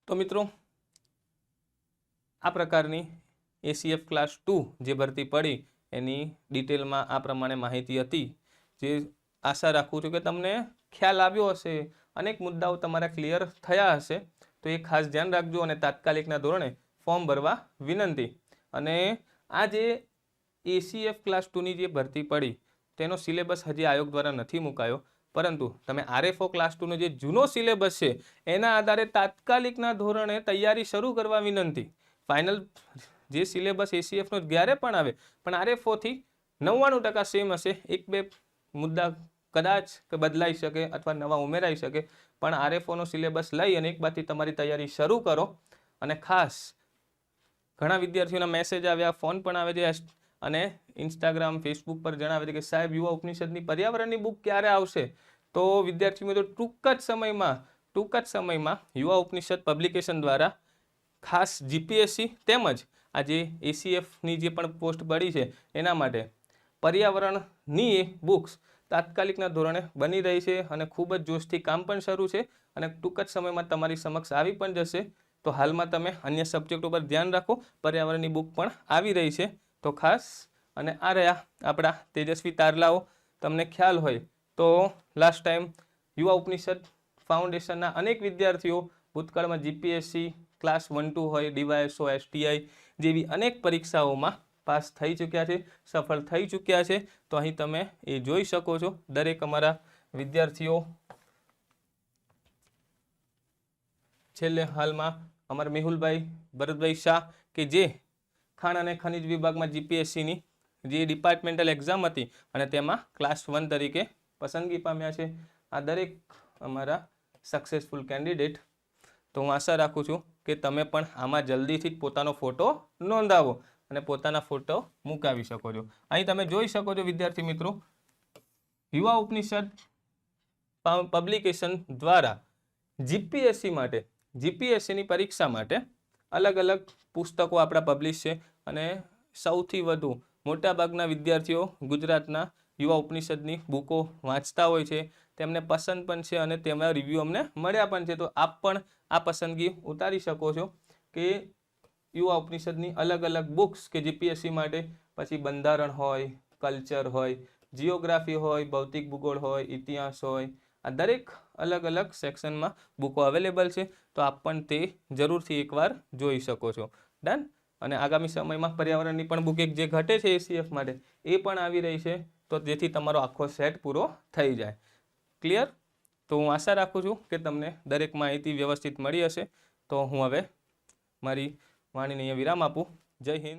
તો મિત્રો આ પ્રકારની ACF ક્લાસ 2 જે ભરતી પડી એની ડિટેલમાં આ પ્રમાણે માહિતી હતી, જે આશા રાખું છું કે તમને ખ્યાલ આવ્યો હશે, અનેક મુદ્દાઓ તમારા ક્લિયર થયા હશે। તો એ ખાસ ધ્યાન રાખજો અને તાત્કાલિકના ધોરણે ફોર્મ ભરવા વિનંતી। અને આ જે ACF ક્લાસ 2 ની જે ભરતી પડી તેનો સિલેબસ હજી આયોગ દ્વારા નથી મુકાયો, પરંતુ તમે RFO ક્લાસ 2 નો જે જૂનો સિલેબસ છે એના આધારે તાત્કાલિકના ધોરણે તૈયારી શરૂ કરવા વિનંતી। ફાઇનલ જે સિલેબસ ACF નો જ્યારે પણ આવે પણ RFO થી 99% સેમ હશે, એક બે મુદ્દા કદાચ બદલાઈ શકે અથવા નવા ઉમેરાઈ શકે, પણ RFO નો સિલેબસ લઈ અને એક બાદથી તમારી તૈયારી શરૂ કરો। અને ખાસ ઘણા વિદ્યાર્થીઓના મેસેજ આવ્યા, ફોન પણ આવે છે અને ઇન્સ્ટાગ્રામ ફેસબુક પર જણાવે છે કે સાહેબ યુવા ઉપનિષદની પર્યાવરણની બુક ક્યારે આવશે। તો વિદ્યાર્થી મિત્રો ટૂંક જ સમયમાં યુવા ઉપનિષદ પબ્લિકેશન દ્વારા ખાસ GPSC તેમજ આ જે ACF ની જે પણ પોસ્ટ પડી છે એના માટે પર્યાવરણની બુક્સ તાત્કાલિકના ધોરણે બની રહી છે અને ખૂબ જ જોશથી કામ પણ શરૂ છે અને ટૂંક જ સમયમાં તમારી સમક્ષ આવી પણ જશે। તો હાલમાં તમે અન્ય સબ્જેક્ટ ઉપર ધ્યાન રાખો, પર્યાવરણની બુક પણ આવી રહી છે તો ખાસ। અને આ રહ્યા આપણા તેજસ્વી તારલાઓ, તમને ખ્યાલ હોય તો લાસ્ટ ટાઈમ યુવા ઉપનિષદ ફાઉન્ડેશનના અનેક વિદ્યાર્થીઓ ભૂતકાળમાં GPSC ક્લાસ 1-2 હોય, DYSO, STI જેવી અનેક પરીક્ષાઓમાં પાસ થઈ ચૂક્યા છે, સફળ થઈ ચૂક્યા છે। તો અહીં તમે એ જોઈ શકો છો દરેક અમારા વિદ્યાર્થીઓ। છેલ્લે હાલમાં અમારા મેહુલભાઈ ભરતભાઈ શાહ કે જે ખાણ અને ખનિજ વિભાગમાં GPSC ની જે ડિપાર્ટમેન્ટલ એક્ઝામ હતી અને તેમાં ક્લાસ 1 તરીકે પસંદગી પામ્યા છે। આ દરેક અમારા સક્સેસફુલ કેન્ડિડેટ। તો હું આશા રાખું છું કે તમે પણ આમાં જલ્દીથી જ પોતાનો ફોટો નોંધાવો અને પોતાના ફોટો મુકાવી શકો છો। અહીં તમે જોઈ શકો છો વિદ્યાર્થી મિત્રો, યુવા ઉપનિષદ પબ્લિકેશન દ્વારા GPSC ની પરીક્ષા માટે અલગ અલગ પુસ્તકો આપણા પબ્લિશ છે અને સૌથી વધુ મોટાભાગના વિદ્યાર્થીઓ ગુજરાતના યુવા ઉપનિષદની બુકો વાંચતા હોય છે, તેમને પસંદ પણ છે અને તેમના રિવ્યૂ અમને મળ્યા પણ છે। તો આપ પણ આ પસંદગી ઉતારી શકો છો કે યુવા ઉપનિષદની અલગ અલગ બુક્સ કે GPSC માટે પછી બંધારણ હોય, કલ્ચર હોય, જીઓગ્રાફી હોય, ભૌતિક ભૂગોળ હોય, ઇતિહાસ હોય, આ દરેક અલગ અલગ સેક્શનમાં બુકો અવેલેબલ છે। તો આપ પણ તે જરૂરથી એકવાર જોઈ શકો છો। ડન। અને આગામી સમયમાં પર્યાવરણની પણ બુક એક જે ઘટે છે ACF માટે એ પણ આવી રહી છે, તો જેથી તમારો આખો સેટ પૂરો થઈ જાય। ક્લિયર। તો હું આશા રાખું છું કે તમને દરેક માહિતી વ્યવસ્થિત મળી હશે। તો હું હવે મારી વાણીને અહીંયા વિરામ આપું। જય હિન્દ।